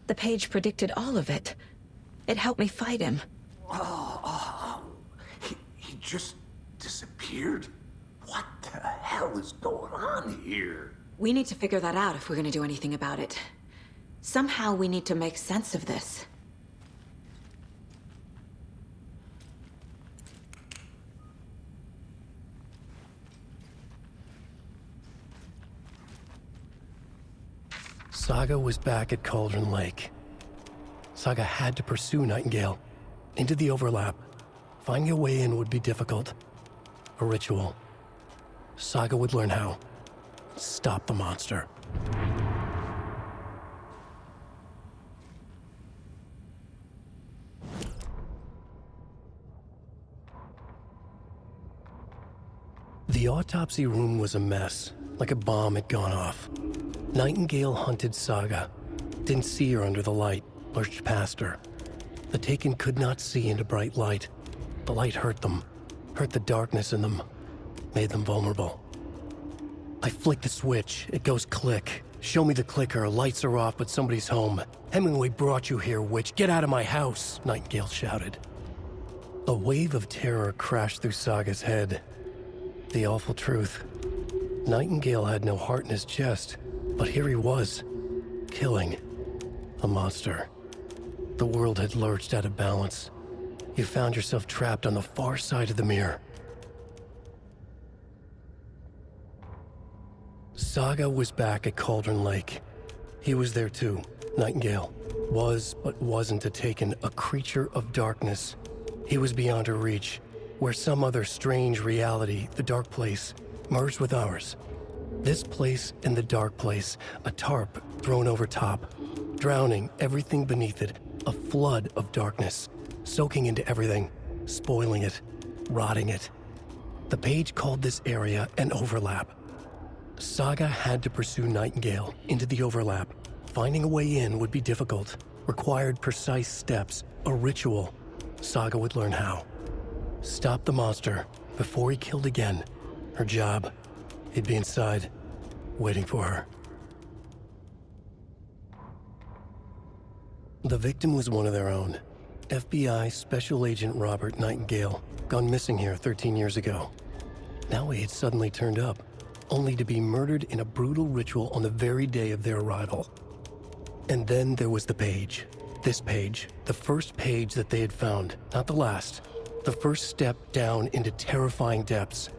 The page predicted all of it. It helped me fight him. He just disappeared? What the hell is going on here? We need to figure that out if we're gonna do anything about it. Somehow we need to make sense of this. Saga was back at Cauldron Lake. Saga had to pursue Nightingale into the overlap. Finding a way in would be difficult. A ritual. Saga would learn how. Stop the monster. The autopsy room was a mess, like a bomb had gone off. Nightingale hunted Saga. Didn't see her under the light, lurched past her. The Taken could not see into bright light. The light hurt them, hurt the darkness in them, made them vulnerable. I flick the switch, it goes click. Show me the clicker, lights are off but somebody's home. Hemingway brought you here, witch, get out of my house, Nightingale shouted. A wave of terror crashed through Saga's head. The awful truth. Nightingale had no heart in his chest, but here he was, killing a monster. The world had lurched out of balance. You found yourself trapped on the far side of the mirror. Saga was back at Cauldron Lake. He was there too, Nightingale. Was, but wasn't a Taken, a creature of darkness. He was beyond her reach, where some other strange reality, the dark place, merged with ours. This place and the dark place, a tarp thrown over top, drowning everything beneath it, a flood of darkness, soaking into everything, spoiling it, rotting it. The page called this area an overlap. Saga had to pursue Nightingale into the overlap. Finding a way in would be difficult, required precise steps, a ritual. Saga would learn how. Stop the monster before he killed again. Her job. He'd be inside, waiting for her. The victim was one of their own. FBI Special Agent Robert Nightingale, gone missing here 13 years ago. Now he had suddenly turned up, only to be murdered in a brutal ritual on the very day of their arrival. And then there was the page. This page, the first page that they had found, not the last. The first step down into terrifying depths.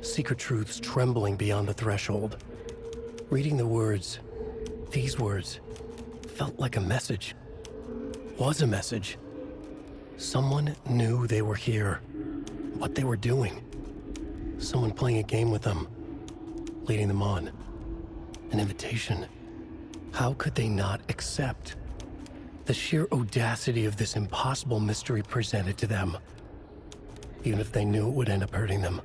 Secret truths trembling beyond the threshold. Reading the words, these words, felt like a message. Was a message. Someone knew they were here. What they were doing. Someone playing a game with them. Leading them on. An invitation. How could they not accept? The sheer audacity of this impossible mystery presented to them. Even if they knew it would end up hurting them.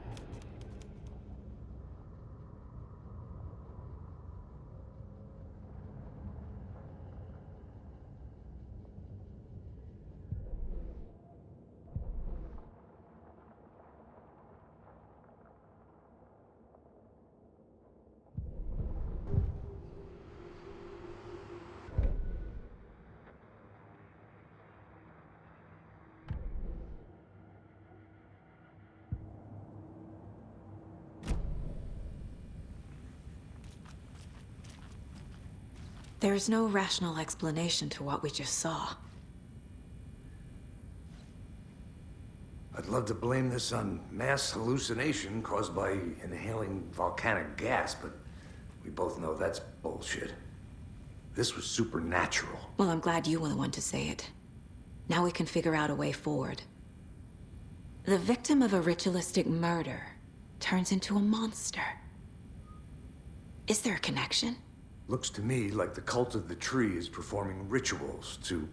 There's no rational explanation to what we just saw. I'd love to blame this on mass hallucination caused by inhaling volcanic gas, but we both know that's bullshit. This was supernatural. Well, I'm glad you were the one to say it. Now we can figure out a way forward. The victim of a ritualistic murder turns into a monster. Is there a connection? Looks to me like the cult of the tree is performing rituals to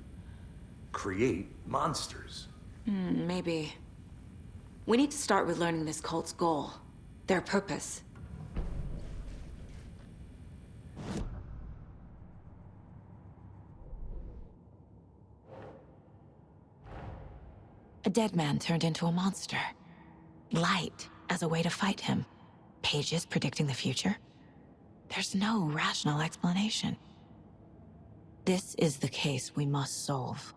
create monsters. Maybe. We need to start with learning this cult's goal, their purpose. A dead man turned into a monster. Light as a way to fight him. Pages predicting the future. There's no rational explanation. This is the case we must solve.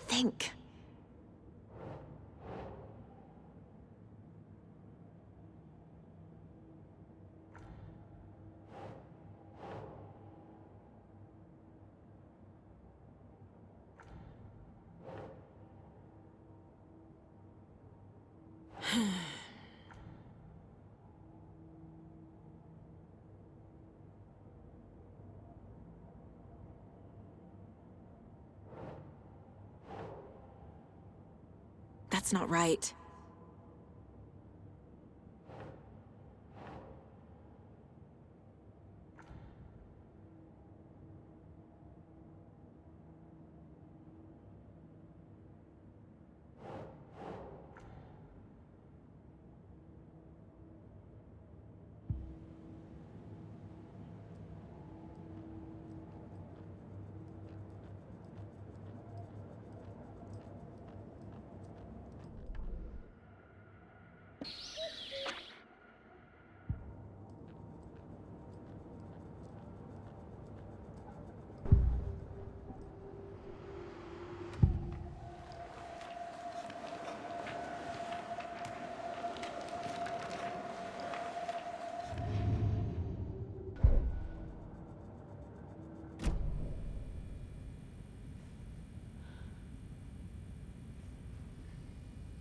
Think. That's not right.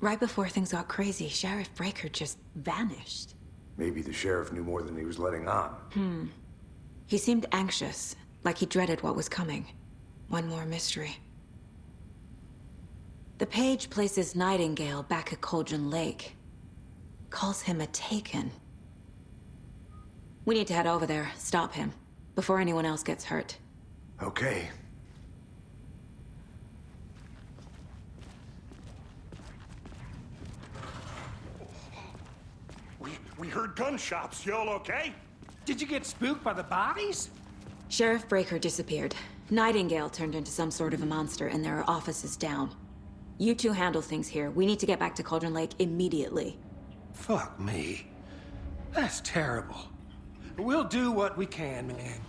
Right before things got crazy, Sheriff Breaker just vanished. Maybe the sheriff knew more than he was letting on. He seemed anxious, like he dreaded what was coming. One more mystery. The page places Nightingale back at Cauldron Lake. Calls him a Taken. We need to head over there, stop him, before anyone else gets hurt. Okay. We heard gunshots. Y'all okay? Did you get spooked by the bodies? Sheriff Breaker disappeared. Nightingale turned into some sort of a monster, and there are offices down. You two handle things here. We need to get back to Cauldron Lake immediately. Fuck me. That's terrible. We'll do what we can, man.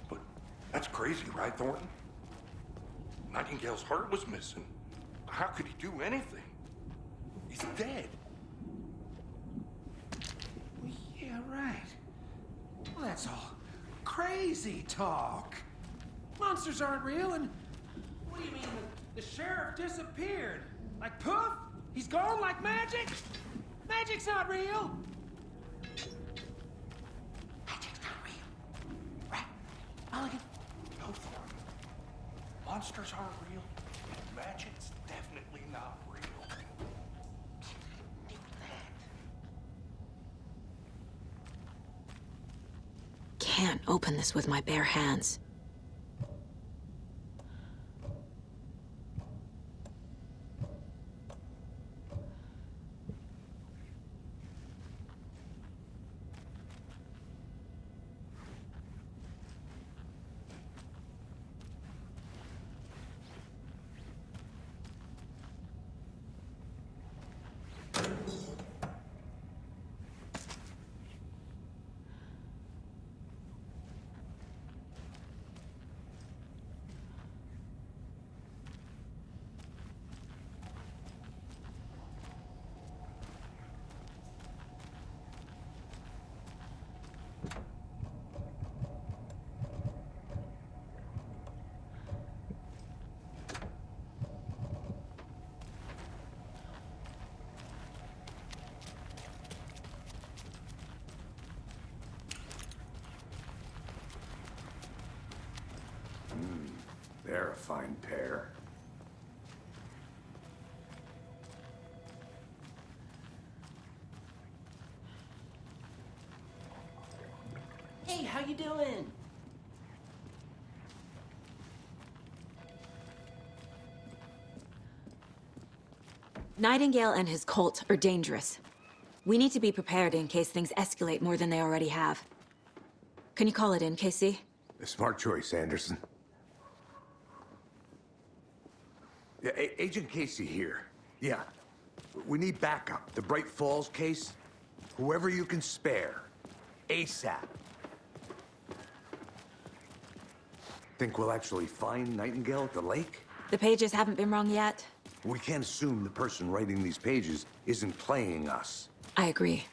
But that's crazy, right, Thornton? Nightingale's heart was missing. How could he do anything? He's dead. Yeah, right. Well, that's all crazy talk. Monsters aren't real, and what do you mean the sheriff disappeared? Like poof? He's gone like magic? Magic's not real. Magic's not real. Right? Mulligan? No, Thornton. Monsters aren't real. Magic's definitely not real. Can't open this with my bare hands. They're a fine pair. Hey, how you doing? Nightingale and his cult are dangerous. We need to be prepared in case things escalate more than they already have. Can you call it in, Casey? A smart choice, Anderson. Yeah, Agent Casey here. Yeah. We need backup. The Bright Falls case. Whoever you can spare. ASAP. Think we'll actually find Nightingale at the lake? The pages haven't been wrong yet. We can't assume the person writing these pages isn't playing us. I agree.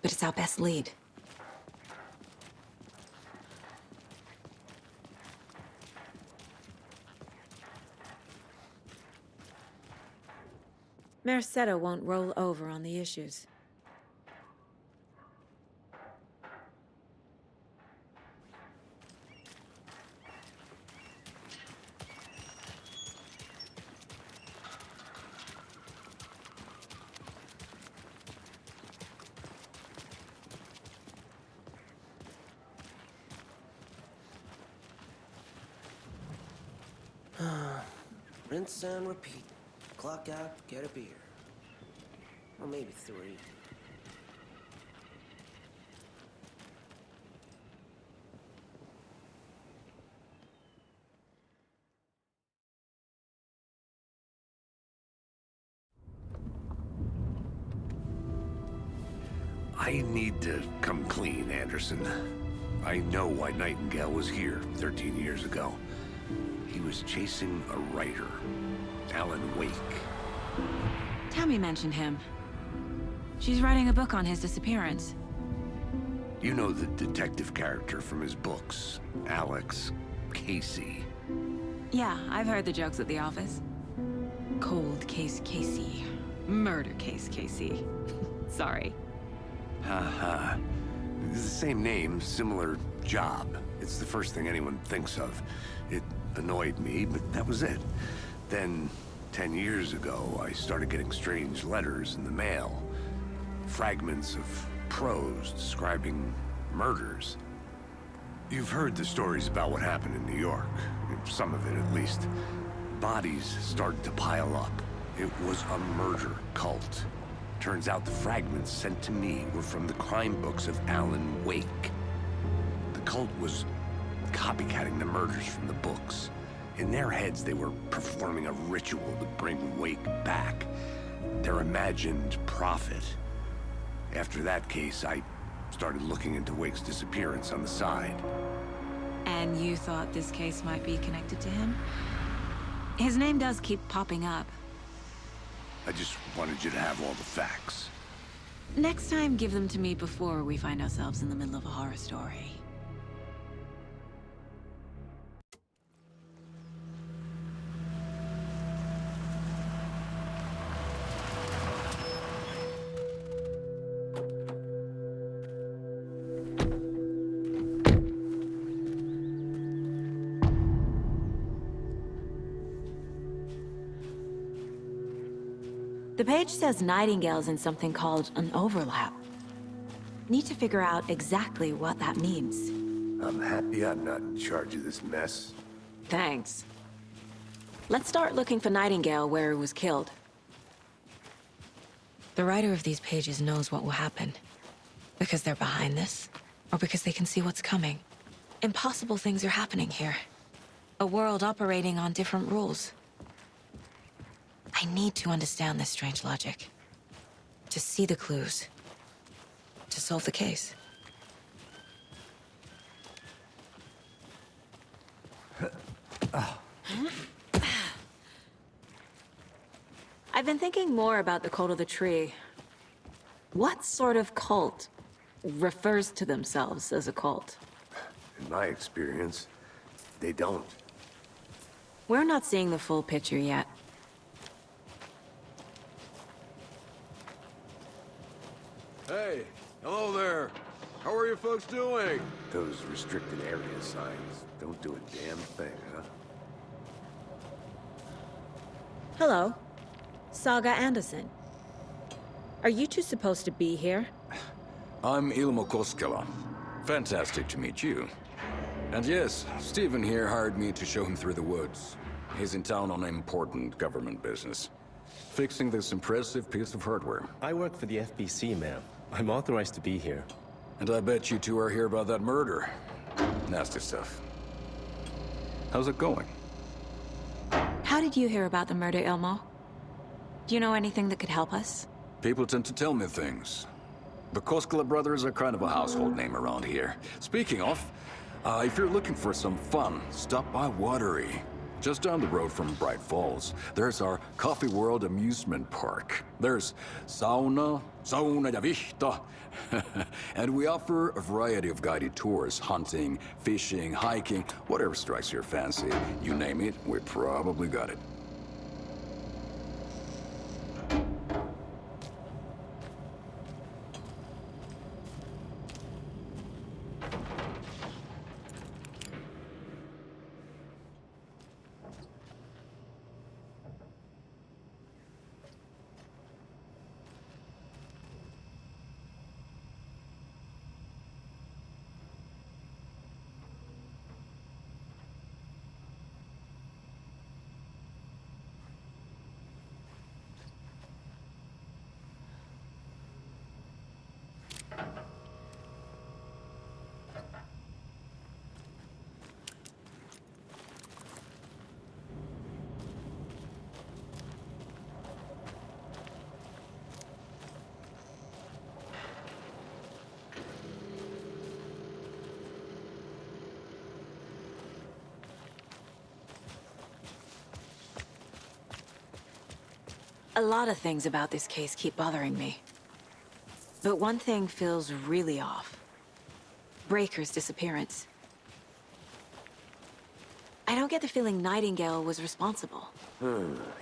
But it's our best lead. Mercado won't roll over on the issues. Rinse and repeat. Clock out, get a beer. Or maybe 3. I need to come clean, Anderson. I know why Nightingale was here 13 years ago. He was chasing a writer, Alan Wake. Tammy mentioned him. She's writing a book on his disappearance. You know the detective character from his books, Alex Casey. Yeah, I've heard the jokes at the office. Cold case Casey. Murder case Casey. Sorry. Haha. It's the same name, similar job. It's the first thing anyone thinks of. It annoyed me, but that was it. Then, 10 years ago, I started getting strange letters in the mail. Fragments of prose describing murders. You've heard the stories about what happened in New York. Some of it, at least. Bodies started to pile up. It was a murder cult. Turns out the fragments sent to me were from the crime books of Alan Wake. The cult was copycatting the murders from the books. In their heads, they were performing a ritual to bring Wake back. Their imagined prophet. After that case, I started looking into Wake's disappearance on the side. And you thought this case might be connected to him? His name does keep popping up. I just wanted you to have all the facts. Next time, give them to me before we find ourselves in the middle of a horror story. The page says Nightingale's in something called an overlap. Need to figure out exactly what that means. I'm happy I'm not in charge of this mess. Thanks. Let's start looking for Nightingale where he was killed. The writer of these pages knows what will happen. Because they're behind this, or because they can see what's coming. Impossible things are happening here. A world operating on different rules. I need to understand this strange logic. To see the clues. To solve the case. I've been thinking more about the cult of the tree. What sort of cult refers to themselves as a cult? In my experience, they don't. We're not seeing the full picture yet. Hey, hello there. How are you folks doing? Those restricted area signs don't do a damn thing, huh? Hello. Saga Anderson. Are you two supposed to be here? I'm Ilmo Koskela. Fantastic to meet you. And yes, Stephen here hired me to show him through the woods. He's in town on important government business. Fixing this impressive piece of hardware. I work for the FBC, ma'am. I'm authorized to be here. And I bet you two are here about that murder. Nasty stuff. How's it going? How did you hear about the murder, Ilmo? Do you know anything that could help us? People tend to tell me things. The Koskela brothers are kind of a household name around here. Speaking of, if you're looking for some fun, stop by Watery. Just down the road from Bright Falls, there's our Coffee World amusement park. There's sauna ja vihta. And we offer a variety of guided tours, hunting, fishing, hiking, whatever strikes your fancy. You name it, we probably got it. A lot of things about this case keep bothering me. But one thing feels really off. Breaker's disappearance. I don't get the feeling Nightingale was responsible.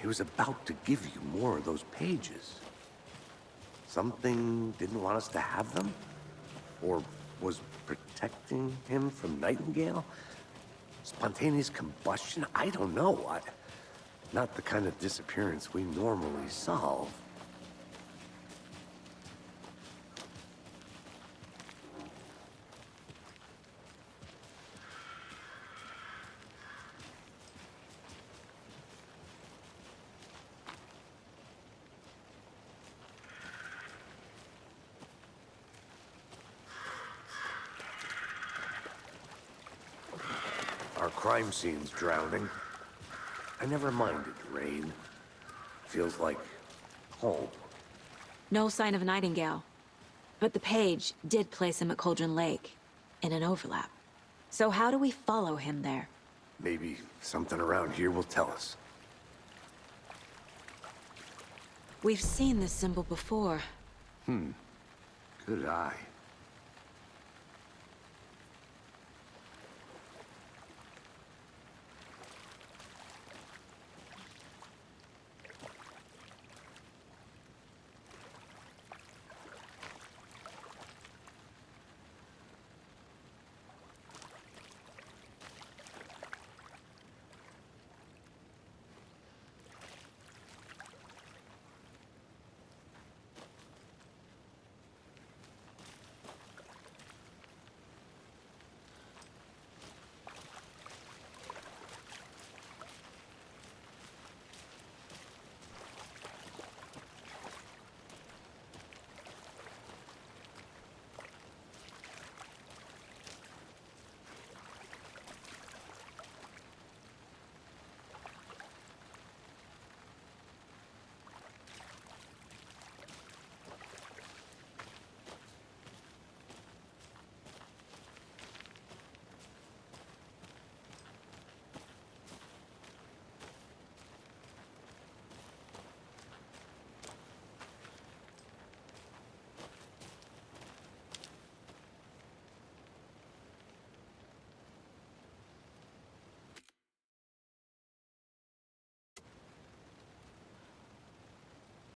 He was about to give you more of those pages. Something didn't want us to have them? Or was protecting him from Nightingale? Spontaneous combustion? I don't know. Not the kind of disappearance we normally solve. Our crime scene's drowning. I never minded rain. Feels like home. No sign of Nightingale. But the page did place him at Cauldron Lake, in an overlap. So how do we follow him there? Maybe something around here will tell us. We've seen this symbol before. Good eye.